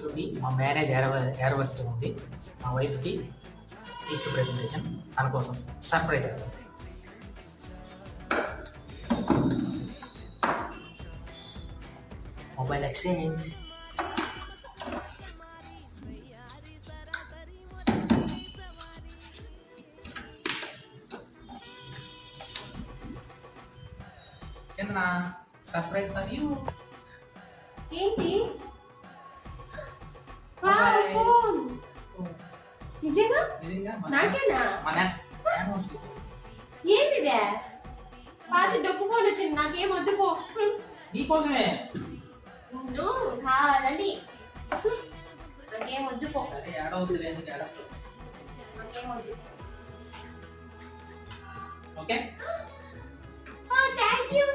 నుండి మా marriage anniversary ఉంది. మా వైఫ్కి గిఫ్ట్ ప్రెజెంటేషన్, తన కోసం సర్ప్రైజ్ అవుతుంది. Mobile exchange. Chandana, surprise for you. ఏంటి? Wow, phone. నిజంగా? నిజంగా నాకేనా? మన యానివర్సరీ కోసం. ఏంటిదే? పాత డొక్కు ఫోన్ వచ్చింది, నాకేం వద్దు పో. నీకోసమే. ముందు కాదని నాకేం వద్దు పో. సరే, ఏడవద్దు, ఎందుకు ఏడస్తావు? నాకేం వద్దు. ఓకే. Thank you.